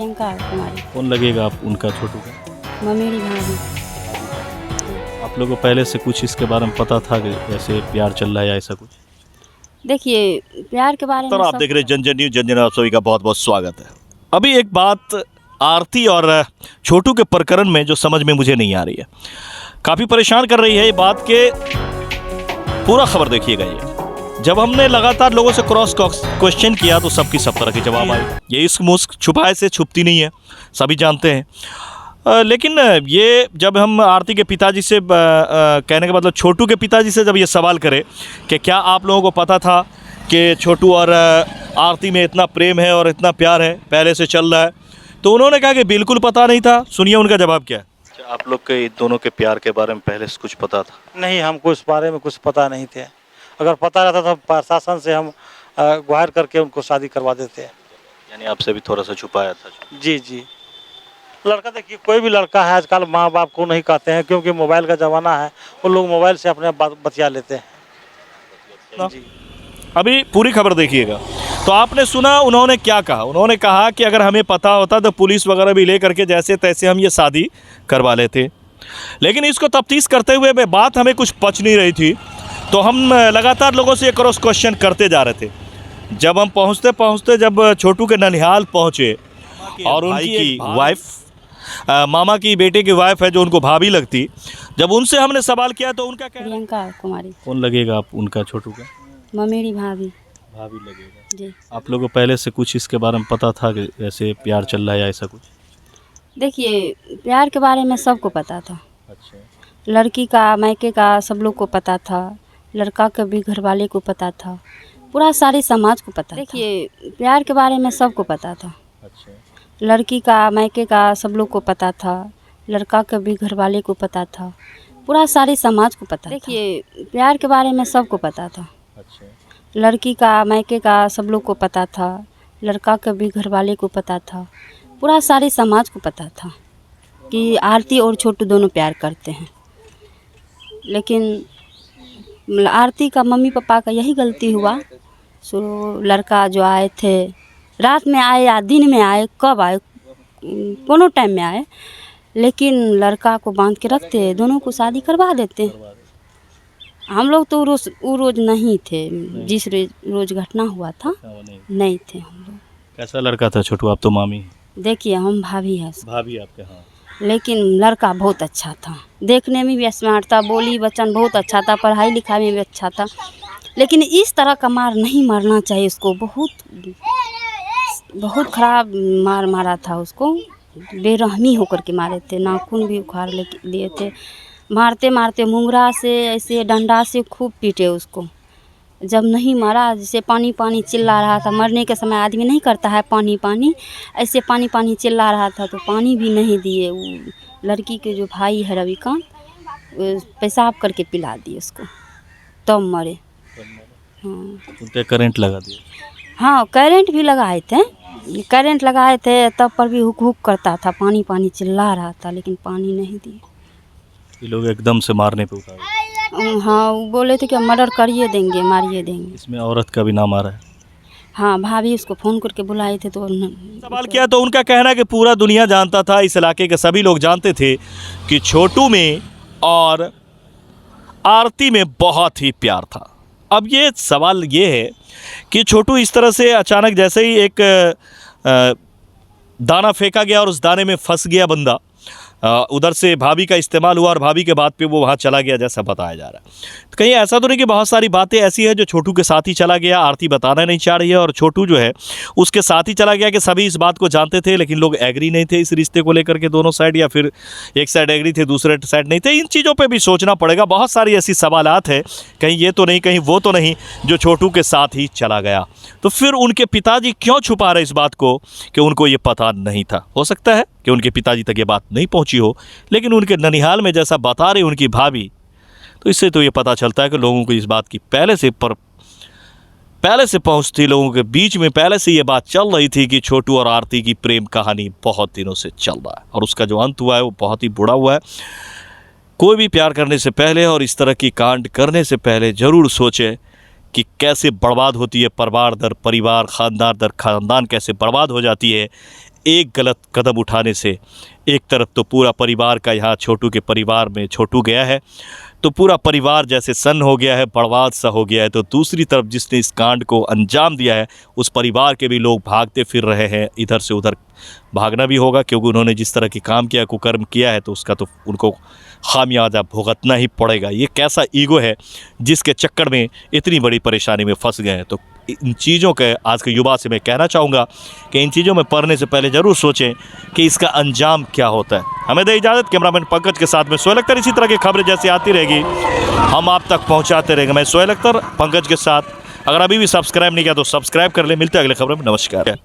प्रियंका कुमारी। कौन लगेगा आप उनका, छोटू का? मेरी भाभी। आप लोगों को पहले से कुछ इसके बारे में पता था कि ऐसे प्यार चल रहा है या ऐसा कुछ? देखिए, प्यार के बारे तो में आप देख रहे हैं जनजन न्यूज, जनजन आप सभी का बहुत बहुत स्वागत है। अभी एक बात आरती और छोटू के प्रकरण में जो समझ में मुझे नहीं आ रही है, काफ़ी परेशान कर रही है ये बात के पूरा खबर देखिएगा। ये जब हमने लगातार लोगों से क्रॉस क्वेश्चन किया तो सबकी सब तरह के जवाब आए। ये इस मुस्क छुपाए से छुपती नहीं है, सभी जानते हैं। लेकिन ये जब हम आरती के पिताजी से कहने का मतलब छोटू के पिताजी से जब ये सवाल करें कि क्या आप लोगों को पता था कि छोटू और आरती में इतना प्रेम है और इतना प्यार है, पहले से चल रहा है, तो उन्होंने कहा कि बिल्कुल पता नहीं था। सुनिए उनका जवाब क्या है। आप लोग के दोनों के प्यार के बारे में पहले से कुछ पता था? नहीं, हमको इस बारे में कुछ पता नहीं थे। अगर पता रहता तो प्रशासन से हम गुहार करके उनको शादी करवा देते। यानी आपसे भी थोड़ा सा छुपाया था? जी जी। लड़का देखिए, कोई भी लड़का है आजकल माँ बाप को नहीं कहते हैं, क्योंकि मोबाइल का ज़माना है। वो लोग मोबाइल से अपने बात बतिया लेते हैं। जी। अभी पूरी खबर देखिएगा। तो आपने सुना उन्होंने क्या कहा। उन्होंने कहा कि अगर हमें पता होता तो पुलिस वगैरह भी ले करके जैसे तैसे हम ये शादी करवा लेते, लेकिन इसको तफ्तीश करते हुए बात हमें कुछ पच नहीं रही थी, तो हम लगातार लोगों से क्रॉस क्वेश्चन करते जा रहे थे। जब हम पहुंचते पहुंचते जब छोटू के ननिहाल पहुंचे और उनकी वाइफ, मामा की बेटे की वाइफ है जो उनको भाभी लगती, जब उनसे हमने सवाल किया तो उनका कहना। प्रियंका कुमारी। कौन लगेगा आप उनका, छोटू का? मेरी भाभी। भाभी लगेगा जी। आप लोगों को पहले से कुछ इसके बारे में पता था कि ऐसे प्यार चल रहा है या ऐसा कुछ? देखिए, प्यार के बारे में सबको पता था। अच्छा। लड़की का मायके का सब लोग को पता था, लड़का के भी घर वाले को पता था, पूरा सारे समाज को पता था। देखिए, प्यार के बारे में सबको पता था। अच्छा। लड़की का मायके का सब लोग को पता था, लड़का के भी घर वाले को पता था, पूरा सारे समाज को पता था। देखिए, प्यार के बारे में सबको पता था। अच्छा। लड़की का मायके का सब लोग को पता था, लड़का के भी घर वाले को पता था, पूरा सारे समाज को पता था कि आरती और छोटू दोनों प्यार करते हैं। लेकिन आरती का मम्मी पापा का यही गलती हुआ। सो लड़का जो आए थे, रात में आए या दिन में आए, कब आए, कोनो टाइम में आए, लेकिन लड़का को बांध के रखते, दोनों को शादी करवा देते। हम लोग तो वो रोज नहीं थे, जिस रोज घटना हुआ था नहीं थे हम लोग। कैसा लड़का था छोटू? आप तो मामी। देखिए, हम भाभी हैं, भाभी आपके? हाँ। लेकिन लड़का बहुत अच्छा था, देखने में भी स्मार्ट था, बोली वचन बहुत अच्छा था, पढ़ाई लिखाई में भी अच्छा था। लेकिन इस तरह का मार नहीं मारना चाहिए उसको। बहुत खराब मार मारा था उसको, बेरहमी होकर के मारे थे, नाखून भी उखाड़ लिए थे। मारते मारते मुंगरा से, ऐसे डंडा से खूब पीटे उसको। जब नहीं मारा, जैसे पानी पानी चिल्ला रहा था, मरने के समय आदमी नहीं करता है पानी पानी, ऐसे पानी पानी चिल्ला रहा था, तो पानी भी नहीं दिए। वो लड़की के जो भाई है रविकांत, पेशाब करके पिला दिए उसको, तब मरे। हाँ। करंट लगा दिया? हाँ, करंट भी लगाए थे, तब पर भी हुक हुक करता था, पानी पानी चिल्ला रहा था, लेकिन पानी नहीं दिए। ये लोग एकदम से मारने पे उतार? हाँ, वो बोले थे कि मर्डर करिए देंगे, मारिए देंगे। इसमें औरत का भी नाम आ रहा है? हाँ, भाभी उसको फ़ोन करके बुलाए थे तो सवाल किया तो उनका कहना है कि पूरा दुनिया जानता था, इस इलाके के सभी लोग जानते थे कि छोटू में और आरती में बहुत ही प्यार था। अब ये सवाल ये है कि छोटू इस तरह से अचानक जैसे ही एक दाना फेंका गया और उस दाने में फंस गया बंदा, उधर से भाभी का इस्तेमाल हुआ और भाभी के बाद पे वो वहाँ चला गया जैसा बताया जा रहा है। तो कहीं ऐसा तो नहीं कि बहुत सारी बातें ऐसी है जो छोटू के साथ ही चला गया, आरती बताना नहीं चाह रही है और छोटू जो है उसके साथ ही चला गया, कि सभी इस बात को जानते थे लेकिन लोग एग्री नहीं थे इस रिश्ते को लेकर के, दोनों साइड, या फिर एक साइड एग्री थे दूसरे साइड नहीं थे। इन चीज़ों पर भी सोचना पड़ेगा। बहुत सारी ऐसी सवालात है, कहीं ये तो नहीं कहीं वो तो नहीं, जो छोटू के साथ ही चला गया। तो फिर उनके पिताजी क्यों छुपा रहे इस बात को कि उनको ये पता नहीं था? हो सकता है कि उनके पिताजी तक ये बात नहीं पहुंची हो, लेकिन उनके ननिहाल में जैसा बता रही उनकी भाभी, तो इससे तो ये पता चलता है कि लोगों को इस बात की पहले से पहुंचती, लोगों के बीच में पहले से ये बात चल रही थी कि छोटू और आरती की प्रेम कहानी बहुत दिनों से चल रहा है और उसका जो अंत हुआ है वो बहुत ही बुरा हुआ है। कोई भी प्यार करने से पहले और इस तरह की कांड करने से पहले ज़रूर सोचे कि कैसे बर्बाद होती है परिवार दर परिवार, ख़ानदान दर ख़ानदान कैसे बर्बाद हो जाती है एक गलत कदम उठाने से एक तरफ तो पूरा परिवार का, यहाँ छोटू के परिवार में छोटू गया है तो पूरा परिवार जैसे सन्न हो गया है, बर्बाद सा हो गया है, तो दूसरी तरफ जिसने इस कांड को अंजाम दिया है उस परिवार के भी लोग भागते फिर रहे हैं। इधर से उधर भागना भी होगा क्योंकि उन्होंने जिस तरह की काम किया, कुकर्म किया है, तो उसका तो उनको खामियाजा भुगतना ही पड़ेगा। ये कैसा ईगो है जिसके चक्कर में इतनी बड़ी परेशानी में फंस गए हैं। तो इन चीज़ों के आज के युवा से मैं कहना चाहूँगा कि इन चीज़ों में पढ़ने से पहले ज़रूर सोचें कि इसका अंजाम क्या होता है। हमें दे इजाज़त। कैमरामैन पंकज के साथ में सोहेल अख्तर। इसी तरह की खबरें जैसी आती रहेगी हम आप तक पहुँचाते रहेंगे। मैं सोहेल अख्तर पंकज के साथ। अगर अभी भी सब्सक्राइब नहीं किया तो सब्सक्राइब कर ले। मिलते हैं अगले खबर में। नमस्कार।